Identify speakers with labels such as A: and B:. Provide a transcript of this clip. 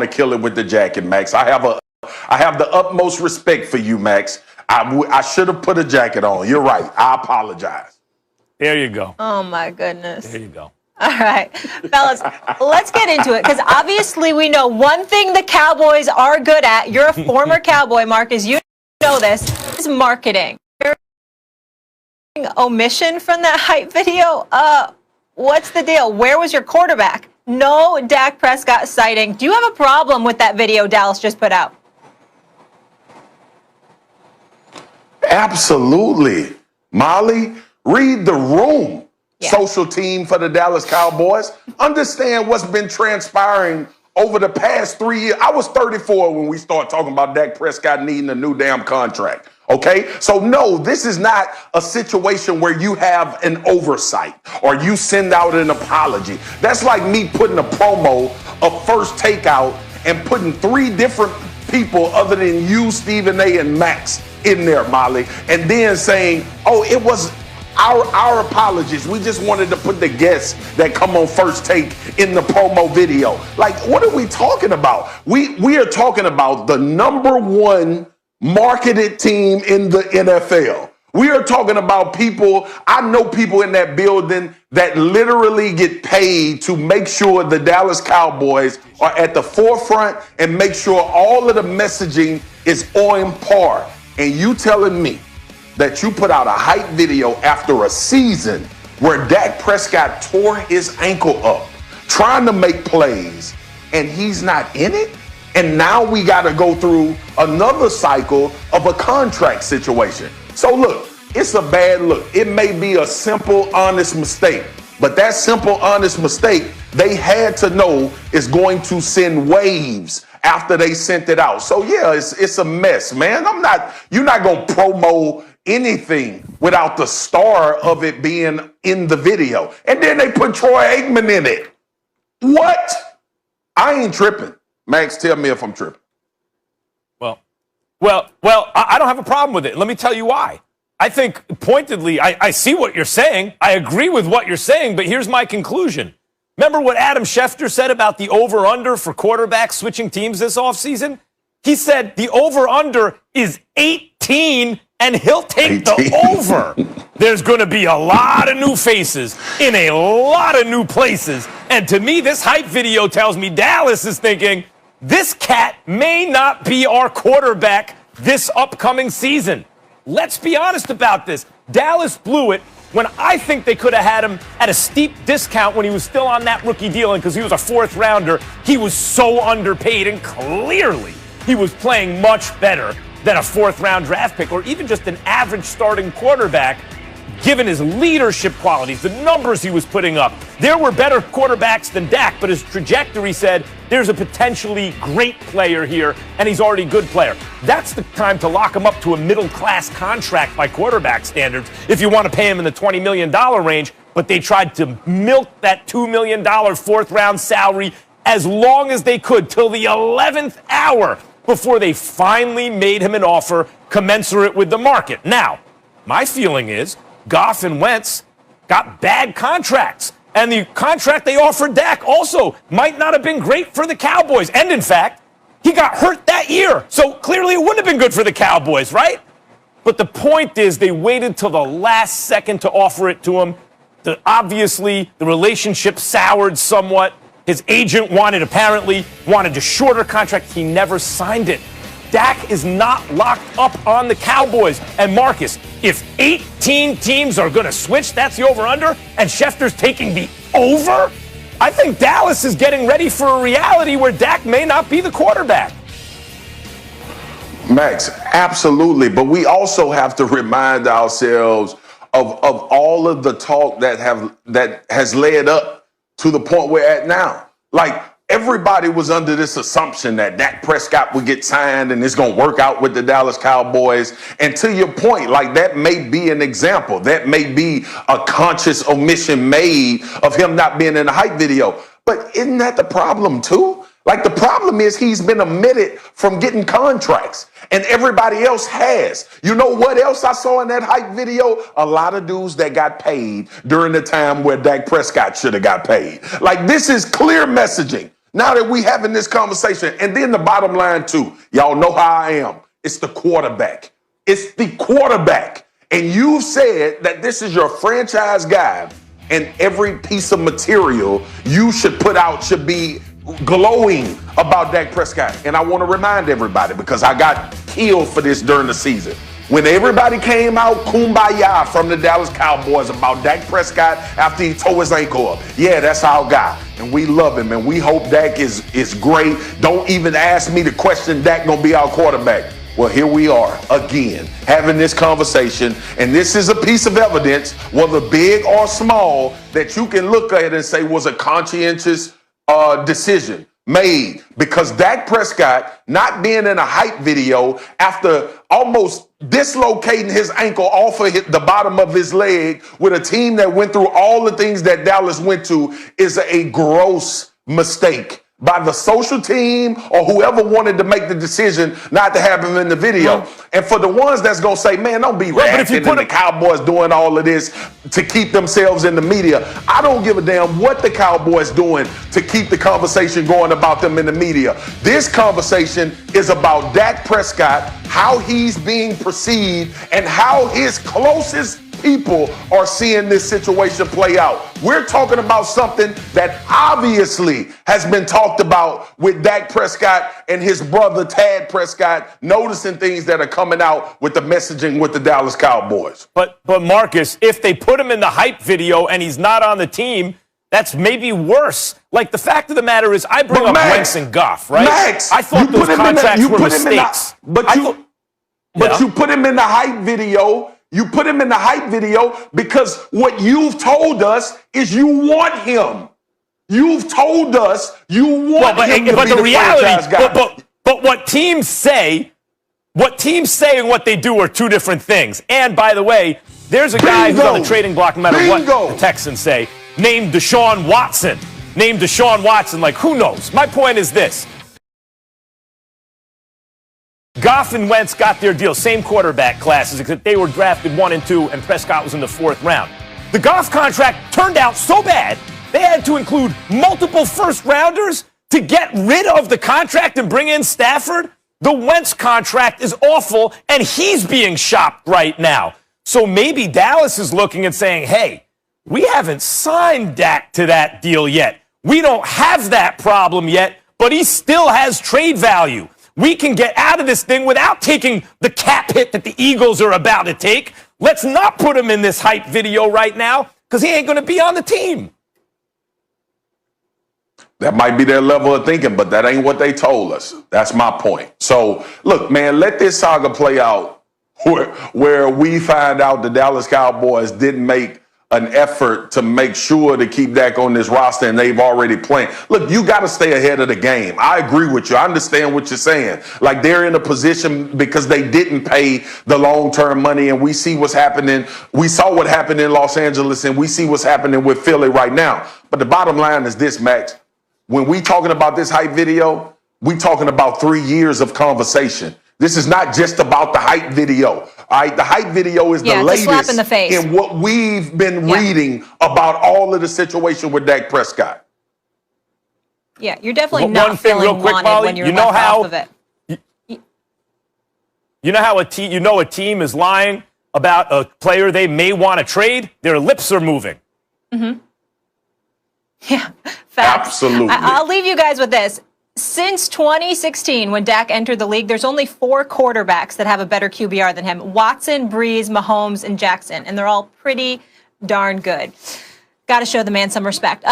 A: to kill it with the jacket, Max. I have the utmost respect for you, Max. I should have put a jacket on. You're right. I apologize.
B: There you go.
C: Oh, my goodness.
B: There you go.
C: All right, fellas, let's get into it, because obviously we know one thing the Cowboys are good at. You're a former Cowboy, Marcus. You know this. Is marketing. Omission from that hype video? What's the deal? Where was your quarterback? No Dak Prescott sighting. Do you have a problem with that video Dallas just put out?
A: Absolutely. Molly, read the room. Yeah. Social team for the Dallas Cowboys. Understand what's been transpiring over the past 3 years. I was 34 when we started talking about Dak Prescott needing a new damn contract. Okay? So no, this is not a situation where you have an oversight or you send out an apology. That's like me putting a promo of First Takeout and putting 3 different people other than you, Stephen A, and Max in there, Molly, and then saying, oh, it was our apologies. We just wanted to put the guests that come on First Take in the promo video. Like, what are we talking about? We are talking about the #1 marketed team in the NFL. We are talking about people. I know people in that building that literally get paid to make sure the Dallas Cowboys are at the forefront and make sure all of the messaging is on par. And you telling me that you put out a hype video after a season where Dak Prescott tore his ankle up trying to make plays and he's not in it? And now we got to go through another cycle of a contract situation. So look, it's a bad look. It may be a simple, honest mistake, but that simple, honest mistake, they had to know is going to send waves after they sent it out. So yeah, it's a mess, man. You're not going to promo anything without the star of it being in the video. And then they put Troy Aikman in it. What? I ain't tripping. Max, tell me if I'm tripping.
B: Well, I don't have a problem with it. Let me tell you why. I think pointedly, I see what you're saying. I agree with what you're saying, but here's my conclusion. Remember what Adam Schefter said about the over-under for quarterbacks switching teams this offseason? He said the over-under is 18, and he'll take 18. The over. There's going to be a lot of new faces in a lot of new places. And to me, this hype video tells me Dallas is thinking, this cat may not be our quarterback this upcoming season. Let's be honest about this. Dallas blew it when I think they could have had him at a steep discount when he was still on that rookie deal, and because he was a 4th rounder, he was so underpaid, and clearly he was playing much better than a 4th round draft pick or even just an average starting quarterback, given his leadership qualities, the numbers he was putting up. There were better quarterbacks than Dak, but his trajectory said there's a potentially great player here, and he's already a good player. That's the time to lock him up to a middle-class contract by quarterback standards if you want to pay him in the $20 million range, but they tried to milk that $2 million 4th-round salary as long as they could till the 11th hour before they finally made him an offer commensurate with the market. Now, my feeling is Goff and Wentz got bad contracts. And the contract they offered Dak also might not have been great for the Cowboys. And in fact, he got hurt that year. So clearly it wouldn't have been good for the Cowboys, right? But the point is they waited till the last second to offer it to him. Obviously, the relationship soured somewhat. His agent apparently wanted a shorter contract. He never signed it. Dak is not locked up on the Cowboys. And Marcus, if 18 teams are going to switch, that's the over-under, and Schefter's taking the over, I think Dallas is getting ready for a reality where Dak may not be the quarterback.
A: Max, absolutely. But we also have to remind ourselves of all of the talk that has led up to the point we're at now. Like, everybody was under this assumption that Dak Prescott would get signed and it's going to work out with the Dallas Cowboys. And to your point, like, that may be an example. That may be a conscious omission made of him not being in the hype video. But isn't that the problem too? Like, the problem is he's been omitted from getting contracts and everybody else has. You know what else I saw in that hype video? A lot of dudes that got paid during the time where Dak Prescott should have got paid. Like, this is clear messaging. Now that we having this conversation, and then the bottom line too, y'all know how I am. It's the quarterback. It's the quarterback. And you've said that this is your franchise guy, and every piece of material you should put out should be glowing about Dak Prescott. And I want to remind everybody, because I got killed for this during the season. When everybody came out kumbaya from the Dallas Cowboys about Dak Prescott after he tore his ankle up. Yeah, that's our guy. And we love him. And we hope Dak is great. Don't even ask me to question Dak gonna be our quarterback. Well, here we are again having this conversation. And this is a piece of evidence, whether big or small, that you can look at and say was a conscientious decision made, because Dak Prescott not being in a hype video after almost dislocating his ankle off of the bottom of his leg with a team that went through all the things that Dallas went to is a gross mistake by the social team or whoever wanted to make the decision not to have him in the video. And for the ones that's going to say, man, don't be reacting and the Cowboys doing all of this to keep themselves in the media. I don't give a damn what the Cowboys doing to keep the conversation going about them in the media. This conversation is about Dak Prescott, how he's being perceived, and how his closest people are seeing this situation play out. We're talking about something that obviously has been talked about with Dak Prescott and his brother Tad Prescott noticing things that are coming out with the messaging with the Dallas Cowboys.
B: But Marcus, if they put him in the hype video and he's not on the team, that's maybe worse. Like, the fact of the matter is, I bring up Wentz and Goff, right?
A: Max,
B: I thought those contracts were mistakes.
A: But you put him in the hype video. You put him in the hype video because what you've told us is you want him. You've told us you want him to be the franchise guy.
B: But what teams say and what they do are two different things. And by the way, there's a guy who's on the trading block, no matter what the Texans say, named Deshaun Watson. Like, who knows? My point is this. Goff and Wentz got their deal, same quarterback classes, except they were drafted 1 and 2, and Prescott was in the 4th round. The Goff contract turned out so bad, they had to include multiple first-rounders to get rid of the contract and bring in Stafford. The Wentz contract is awful, and he's being shopped right now. So maybe Dallas is looking and saying, hey, we haven't signed Dak to that deal yet. We don't have that problem yet, but he still has trade value. We can get out of this thing without taking the cap hit that the Eagles are about to take. Let's not put him in this hype video right now because he ain't going to be on the team.
A: That might be their level of thinking, but that ain't what they told us. That's my point. So, look, man, let this saga play out where we find out the Dallas Cowboys didn't make an effort to make sure to keep Dak on this roster, and they've already playing. Look, you got to stay ahead of the game. I agree with you. I understand what you're saying. Like, they're in a position because they didn't pay the long-term money, and we see what's happening. We saw what happened in Los Angeles, and we see what's happening with Philly right now. But the bottom line is this, Max. When we talking about this hype video, we talking about 3 years of conversation. This is not just about the hype video. All right, the hype video is the latest
C: slap in the face
A: in what we've been reading about all of the situation with Dak Prescott.
C: Yeah, you're definitely not feeling wanted
B: Molly,
C: when you're left off of it.
B: You know how a team is lying about a player they may want to trade? Their lips are moving.
C: Mm-hmm. Yeah, facts.
A: Absolutely.
C: I'll leave you guys with this. Since 2016, when Dak entered the league, there's only 4 quarterbacks that have a better QBR than him. Watson, Breeze, Mahomes, and Jackson. And they're all pretty darn good. Got to show the man some respect.